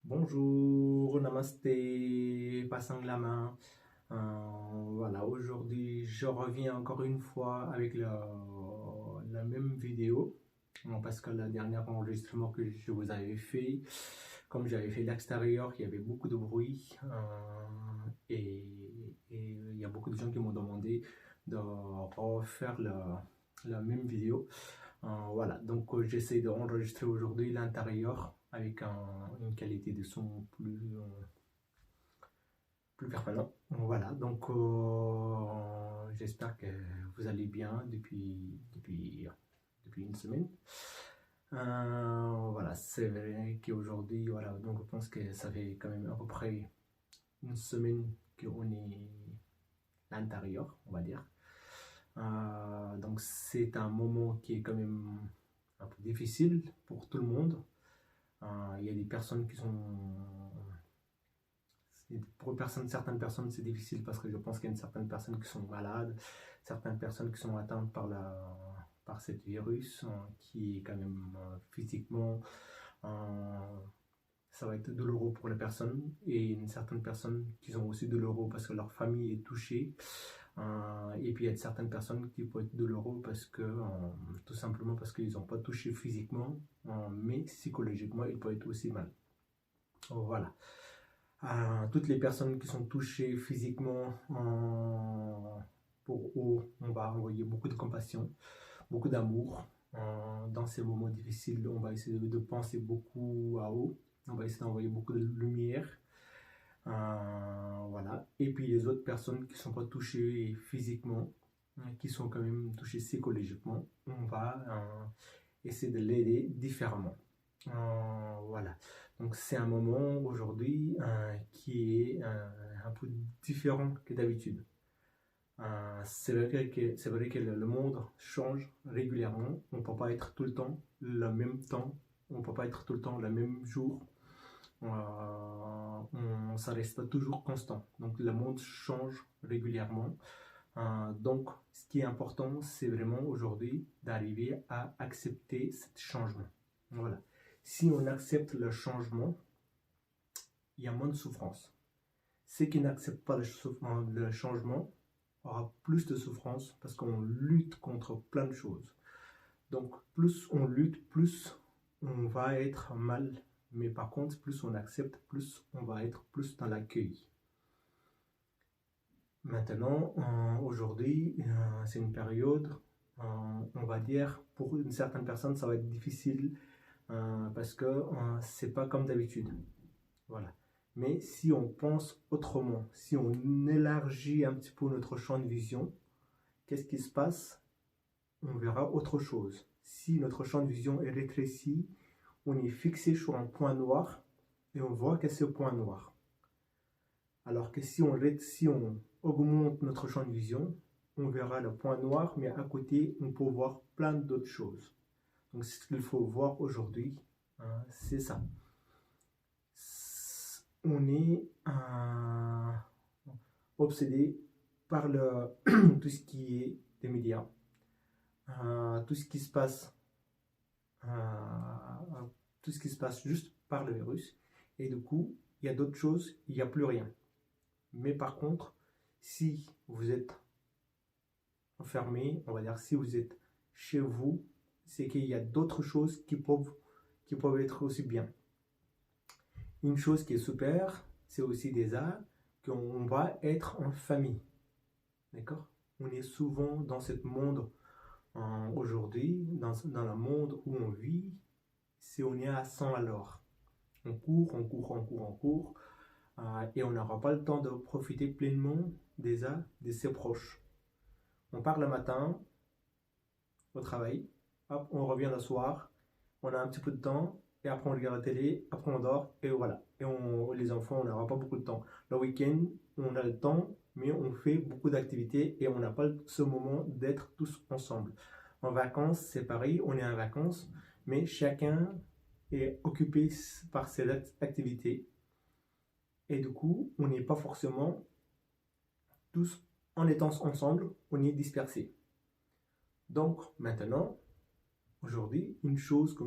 Bonjour, namasté, passant la main. Voilà, aujourd'hui je reviens encore une fois avec la même vidéo. Bon, parce que le dernier enregistrement que je vous avais fait, comme j'avais fait l'extérieur, il y avait beaucoup de bruit et il y a beaucoup de gens qui m'ont demandé de refaire la même vidéo. Voilà, donc j'essaie d'enregistrer aujourd'hui l'intérieur avec une qualité de son plus permanent. Voilà, donc j'espère que vous allez bien depuis une semaine. Voilà, c'est vrai qu'aujourd'hui, voilà, donc je pense que ça fait quand même à peu près une semaine qu'on est à l'intérieur, on va dire. Donc c'est un moment qui est quand même un peu difficile pour tout le monde. Il y a des personnes qui sont... Pour certaines personnes, c'est difficile parce que je pense qu'il y a certaines personnes qui sont malades, certaines personnes qui sont atteintes par ce virus qui est quand même physiquement, ça va être douloureux pour les personnes et certaines personnes qui sont aussi douloureux parce que leur famille est touchée. Et puis il y a certaines personnes qui peuvent être douloureux parce que tout simplement parce qu'ils n'ont pas touché physiquement, mais psychologiquement ils peuvent être aussi mal. Voilà. Toutes les personnes qui sont touchées physiquement, pour eux, on va envoyer beaucoup de compassion, beaucoup d'amour. Dans ces moments difficiles, on va essayer de penser beaucoup à eux. On va essayer d'envoyer beaucoup de lumière. Voilà. Et puis les autres personnes qui ne sont pas touchées physiquement, qui sont quand même touchées psychologiquement, on va essayer de l'aider différemment. Voilà. Donc c'est un moment aujourd'hui qui est un peu différent que d'habitude. C'est vrai que le monde change régulièrement. On ne peut pas être tout le temps le même temps. On ne peut pas être tout le temps le même jour. Ça reste toujours constant. Donc le monde change régulièrement. Donc ce qui est important, c'est vraiment aujourd'hui d'arriver à accepter ce changement. Voilà. Si on accepte le changement, il y a moins de souffrance. Ceux qui n'acceptent pas le changement aura plus de souffrance parce qu'on lutte contre plein de choses. Donc plus on lutte, plus on va être mal. Mais par contre, plus on accepte, plus on va être plus dans l'accueil. Maintenant, aujourd'hui, c'est une période, on va dire, pour une certaine personne, ça va être difficile parce que c'est pas comme d'habitude. Voilà. Mais si on pense autrement, si on élargit un petit peu notre champ de vision, qu'est-ce qui se passe? On verra autre chose. Si notre champ de vision est rétréci, on est fixé sur un point noir et on voit que c'est ce point noir. Alors que si on augmente notre champ de vision, on verra le point noir, mais à côté, on peut voir plein d'autres choses. Donc, ce qu'il faut voir aujourd'hui, c'est ça. On est obsédé par tout ce qui est des médias, tout ce qui se passe, juste par le virus. Et du coup, il y a d'autres choses, il n'y a plus rien. Mais par contre, si vous êtes enfermé, on va dire si vous êtes chez vous, c'est qu'il y a d'autres choses qui peuvent être aussi bien. Une chose qui est super, c'est aussi déjà qu'on va être en famille. D'accord? On est souvent dans ce monde aujourd'hui, dans le monde où on vit, on est à 100 à l'heure. On court, et on n'aura pas le temps de profiter pleinement déjà de ses proches. On part le matin au travail, hop, on revient le soir, on a un petit peu de temps, et après on regarde la télé, après on dort, et voilà. Et les enfants, on n'aura pas beaucoup de temps. Le week-end, on a le temps, mais on fait beaucoup d'activités et on n'a pas ce moment d'être tous ensemble. En vacances, c'est pareil, on est en vacances, mais chacun est occupé par ses activités. Et du coup, on n'est pas forcément tous en étant ensemble, on est dispersés. Donc maintenant, aujourd'hui, une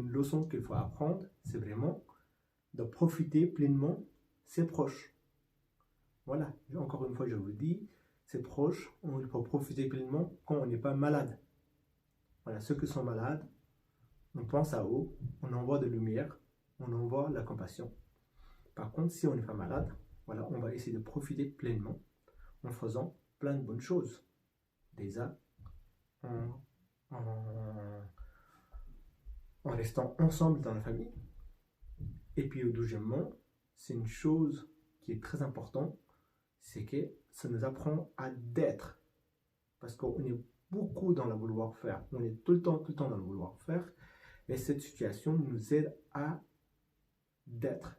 leçon qu'il faut apprendre, c'est vraiment de profiter pleinement ses proches. Voilà, encore une fois, je vous dis, ses proches, on peut profiter pleinement quand on n'est pas malade. Voilà, ceux qui sont malades, on pense à eux, on envoie de lumière, on envoie la compassion. Par contre, si on n'est pas malade, voilà, on va essayer de profiter pleinement en faisant plein de bonnes choses. Déjà, en, en, en restant ensemble dans la famille. Et puis, deuxièmement, c'est une chose qui est très importante, c'est que ça nous apprend à d'être. Parce qu'on est beaucoup dans le vouloir faire. On est tout le temps dans le vouloir faire. Et cette situation nous aide à d'être.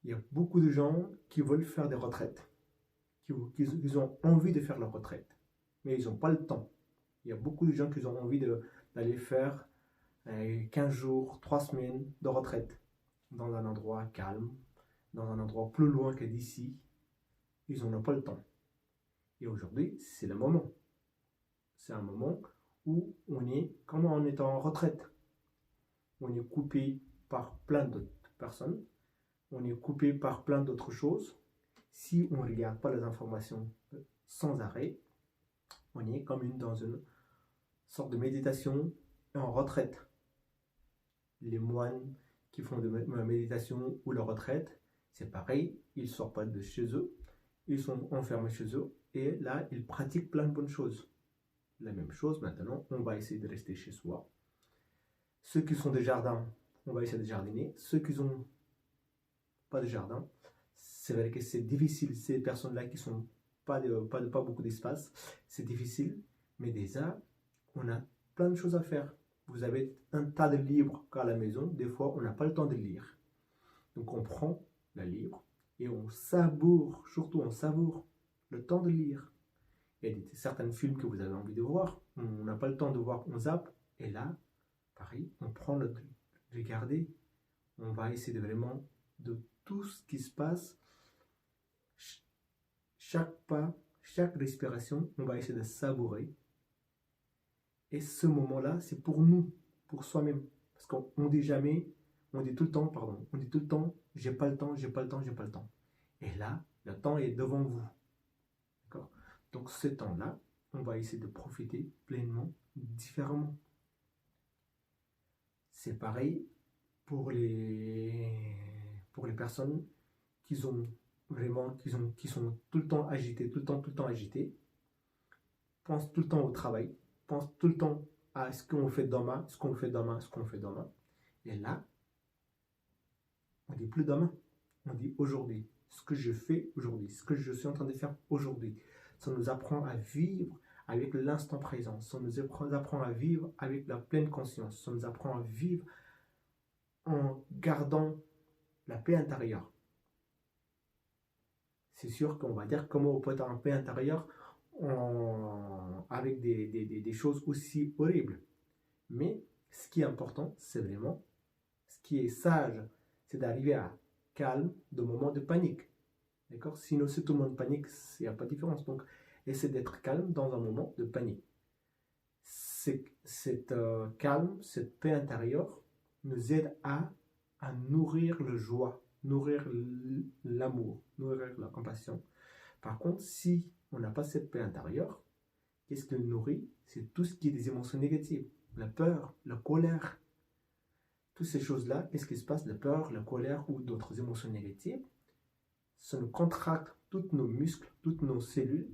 Il y a beaucoup de gens qui veulent faire des retraites, qui ont envie de faire leur retraite, mais ils n'ont pas le temps. Il y a beaucoup de gens qui ont envie d'aller faire 15 jours, 3 semaines de retraite dans un endroit calme, dans un endroit plus loin que d'ici. Ils n'en ont pas le temps. Et aujourd'hui, c'est le moment. C'est un moment où on est, comme on est en retraite, on est coupé par plein d'autres personnes, on est coupé par plein d'autres choses. Si on ne regarde pas les informations sans arrêt, on est comme dans une sorte de méditation en retraite. Les moines qui font de la méditation ou la retraite, c'est pareil, ils ne sortent pas de chez eux, ils sont enfermés chez eux et là, ils pratiquent plein de bonnes choses. La même chose maintenant, on va essayer de rester chez soi. Ceux qui sont des jardins, on va essayer de jardiner. Ceux qui n'ont pas de jardin, c'est vrai que c'est difficile. Ces personnes-là qui n'ont pas beaucoup d'espace, c'est difficile. Mais déjà, on a plein de choses à faire. Vous avez un tas de livres à la maison. Des fois, on n'a pas le temps de lire. Donc, on prend le livre et on savoure, surtout on savoure le temps de lire. Il y a certains films que vous avez envie de voir. On n'a pas le temps de voir, on zappe. Et là, pareil, on prend le temps de regarder. On va essayer de vraiment de tout ce qui se passe, chaque pas, chaque respiration, on va essayer de savourer. Et ce moment-là, c'est pour nous, pour soi-même. Parce qu'on dit jamais, on dit tout le temps, j'ai pas le temps, j'ai pas le temps, j'ai pas le temps. Et là, le temps est devant vous. D'accord? Donc ce temps-là, on va essayer de profiter pleinement, différemment. C'est pareil pour les personnes qui sont tout le temps agitées, tout le temps agitées, pensent tout le temps au travail, pensent tout le temps à ce qu'on fait demain, ce qu'on fait demain, ce qu'on fait demain. Et là, on dit plus demain, on dit aujourd'hui. Ce que je fais aujourd'hui, ce que je suis en train de faire aujourd'hui. Ça nous apprend à vivre avec l'instant présent. Ça nous apprend à vivre avec la pleine conscience. Ça nous apprend à vivre en gardant la paix intérieure. C'est sûr qu'on va dire comment on peut être en paix intérieure avec des choses aussi horribles. Mais ce qui est important, c'est vraiment, ce qui est sage, c'est d'arriver à calme de moments de panique. D'accord? Sinon, si tout le monde panique, il n'y a pas de différence. Donc, essaie d'être calme dans un moment de panique. Cette calme, cette paix intérieure nous aide à nourrir la joie, nourrir l'amour, nourrir la compassion. Par contre, si on n'a pas cette paix intérieure, qu'est-ce qui nous nourrit? C'est tout ce qui est des émotions négatives. La peur, la colère. Toutes ces choses-là, qu'est-ce qui se passe? La peur, la colère ou d'autres émotions négatives, ça nous contracte tous nos muscles, toutes nos cellules.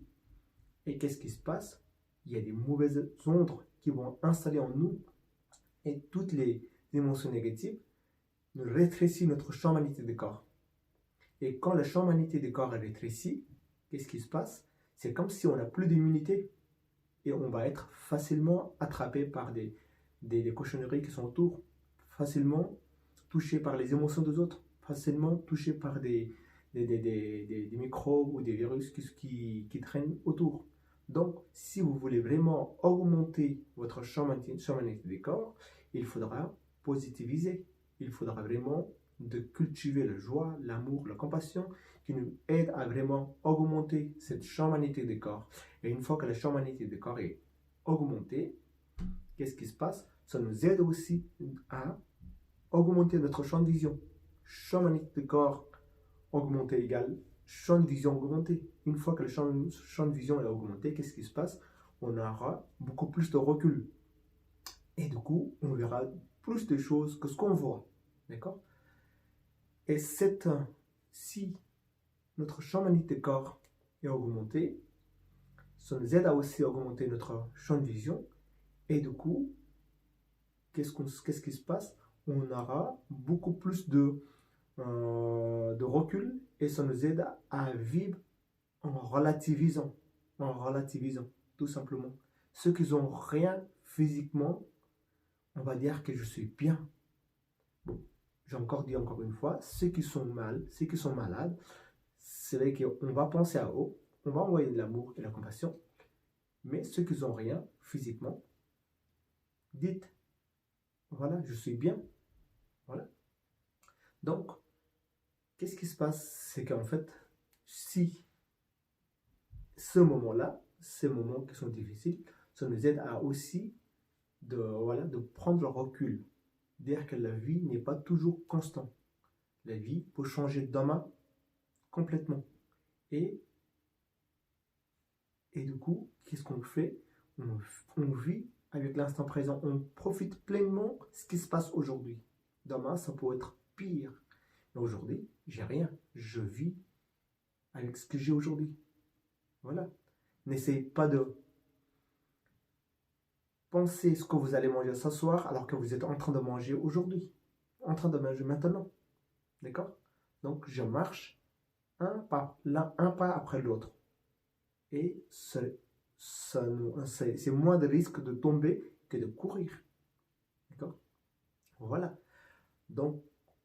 Et qu'est-ce qui se passe? Il y a des mauvaises ondes qui vont installer en nous. Et toutes les émotions négatives nous rétrécissent notre champ magnétique du corps. Et quand le champ magnétique du corps est rétréci, qu'est-ce qui se passe? C'est comme si on n'a plus d'immunité. Et on va être facilement attrapé par des cochonneries qui sont autour. Facilement touché par les émotions des autres. Facilement touché par des microbes ou des virus qui traînent autour. Donc, si vous voulez vraiment augmenter votre champ magnétique du corps, il faudra positiviser. Il faudra vraiment de cultiver la joie, l'amour, la compassion qui nous aide à vraiment augmenter cette champ magnétique du corps. Et une fois que le champ magnétique du corps est augmenté, qu'est-ce qui se passe? Ça nous aide aussi à augmenter notre champ de vision. Champ magnétique du corps augmenté égale champ de vision augmenté. Une fois que le champ de vision est augmenté, qu'est-ce qui se passe? On aura beaucoup plus de recul. Et du coup, on verra plus de choses que ce qu'on voit. D'accord? Et si notre champ magnétique du corps est augmenté, ça nous aide à aussi augmenter notre champ de vision. Et du coup, qu'est-ce qui se passe? On aura beaucoup plus de recul et ça nous aide à vivre en relativisant, tout simplement. Ceux qui n'ont rien physiquement, on va dire que je suis bien. Bon, j'ai encore dit encore une fois, ceux qui sont malades, c'est vrai qu'on va penser à eux, on va envoyer de l'amour et de la compassion, mais ceux qui n'ont rien physiquement, dites, voilà, je suis bien. Voilà. Donc, qu'est-ce qui se passe? C'est qu'en fait, si ce moment-là, ces moments qui sont difficiles, ça nous aide à aussi de prendre le recul. Dire que la vie n'est pas toujours constante. La vie peut changer demain complètement. Et du coup, qu'est-ce qu'on fait? On vit avec l'instant présent. On profite pleinement de ce qui se passe aujourd'hui. Demain, ça peut être pire. Mais aujourd'hui, j'ai rien. Je vis avec ce que j'ai aujourd'hui. Voilà. N'essayez pas de penser ce que vous allez manger ce soir alors que vous êtes en train de manger aujourd'hui. En train de manger maintenant. D'accord? Donc, je marche un pas après l'autre. Et c'est moins de risque de tomber que de courir. D'accord? Voilà. Donc,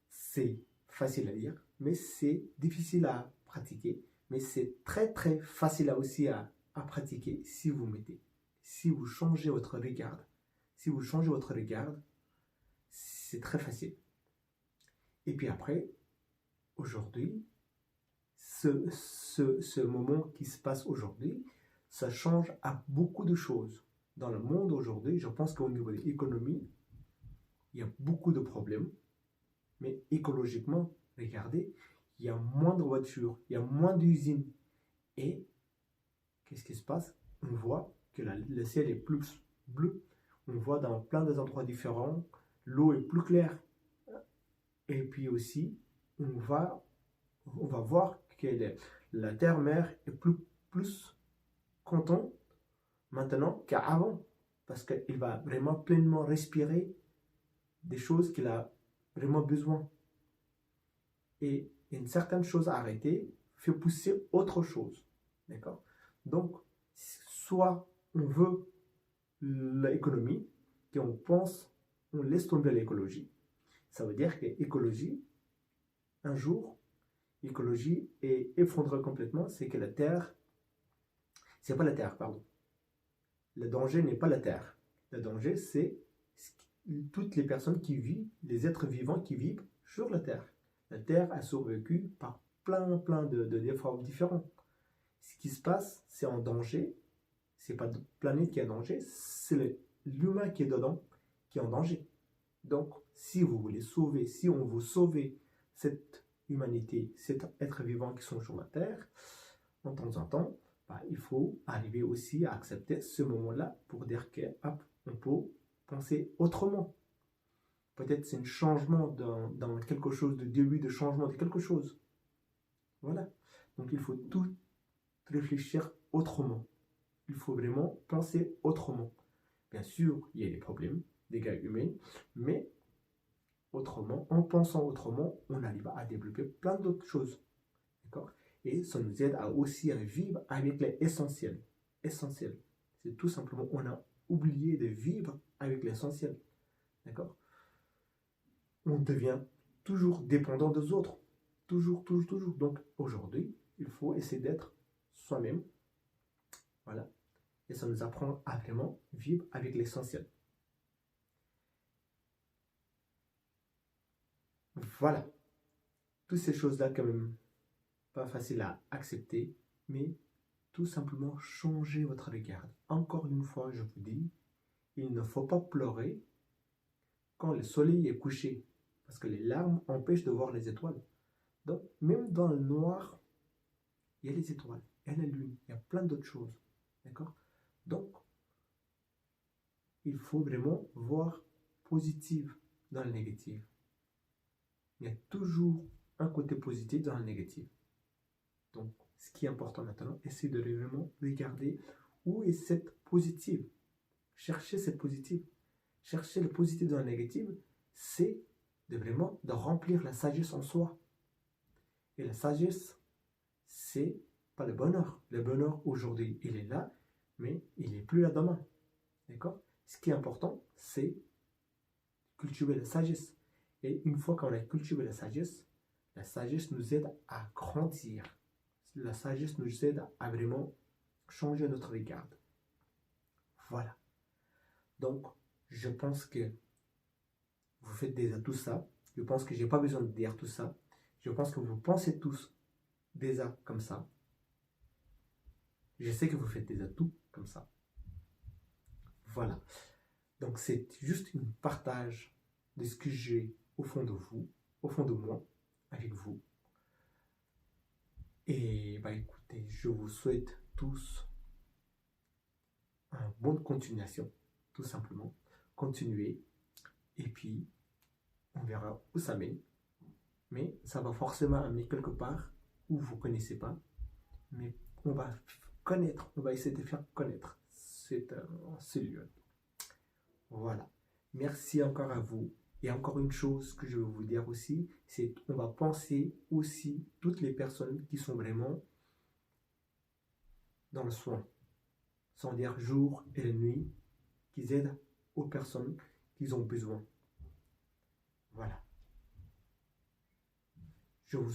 c'est facile à dire, mais c'est difficile à pratiquer. Mais c'est très, très facile aussi à pratiquer si vous changez votre regard. Si vous changez votre regard, c'est très facile. Et puis après, aujourd'hui, ce moment qui se passe aujourd'hui, ça change à beaucoup de choses. Dans le monde aujourd'hui, je pense qu'au niveau de l'économie, il y a beaucoup de problèmes. Mais écologiquement, regardez, il y a moins de voitures, il y a moins d'usines. Et qu'est-ce qui se passe? On voit que le ciel est plus bleu. On voit dans plein d'endroits différents, l'eau est plus claire. Et puis aussi, on va voir que la terre-mère est plus contente maintenant qu'avant. Parce qu'il va vraiment pleinement respirer des choses qu'il a vraiment besoin. Et une certaine chose à arrêter fait pousser autre chose. D'accord? Donc, soit on veut l'économie, et on laisse tomber l'écologie. Ça veut dire que l'écologie, un jour, l'écologie est effondrée complètement, c'est que la Terre, c'est pas la Terre, pardon. Le danger n'est pas la Terre. Le danger, c'est toutes les personnes qui vivent, les êtres vivants qui vivent sur la Terre. La Terre a survécu par plein d'efforts différents. Ce qui se passe, c'est en danger. C'est pas la planète qui est en danger, c'est l'humain qui est dedans qui est en danger. Donc, si vous voulez sauver, si on veut sauver cette humanité, cet être vivant qui sont sur la Terre, de temps en temps, il faut arriver aussi à accepter ce moment-là pour dire que on peut penser autrement. Peut-être c'est un changement dans quelque chose, de début de changement de quelque chose. Voilà. Donc il faut tout réfléchir autrement. Il faut vraiment penser autrement. Bien sûr, il y a des problèmes, des dégâts humains, mais autrement, en pensant autrement, on arrive à développer plein d'autres choses. D'accord? Et ça nous aide aussi à vivre avec l'essentiel. Essentiel. C'est tout simplement, on a oublié de vivre avec l'essentiel. D'accord? On devient toujours dépendant des autres. Toujours. Donc aujourd'hui, il faut essayer d'être soi-même. Voilà. Et ça nous apprend à vraiment vivre avec l'essentiel. Voilà. Toutes ces choses-là, quand même, pas facile à accepter, mais tout simplement changer votre regard. Encore une fois, je vous dis, il ne faut pas pleurer quand le soleil est couché. Parce que les larmes empêchent de voir les étoiles. Donc, même dans le noir, il y a les étoiles, il y a la lune, il y a plein d'autres choses. D'accord? Donc, il faut vraiment voir positif dans le négatif. Il y a toujours un côté positif dans le négatif. Donc, ce qui est important maintenant, c'est de vraiment regarder où est cette positive. Chercher cette positive. Chercher le positif dans le négatif, c'est de vraiment de remplir la sagesse en soi. Et la sagesse, c'est pas le bonheur. Le bonheur aujourd'hui, il est là, mais il n'est plus là demain. D'accord? Ce qui est important, c'est cultiver la sagesse. Et une fois qu'on a cultivé la sagesse nous aide à grandir. La sagesse nous aide à vraiment changer notre regard. Voilà. Donc, je pense que vous faites déjà tout ça. Je pense que je n'ai pas besoin de dire tout ça. Je pense que vous pensez tous déjà comme ça. Je sais que vous faites déjà tout comme ça. Voilà. Donc, c'est juste un partage de ce que j'ai au fond de vous, au fond de moi, avec vous. Et bah écoutez, je vous souhaite tous une bonne continuation, tout simplement. Continuez. Et puis, on verra où ça mène. Mais ça va forcément amener quelque part où vous ne connaissez pas. Mais on va connaître, on va essayer de faire connaître ce lieu. Voilà. Merci encore à vous. Et encore une chose que je veux vous dire aussi, c'est qu'on va penser aussi toutes les personnes qui sont vraiment dans le soin, sans dire jour et la nuit, qui aident aux personnes qui ont besoin. Voilà.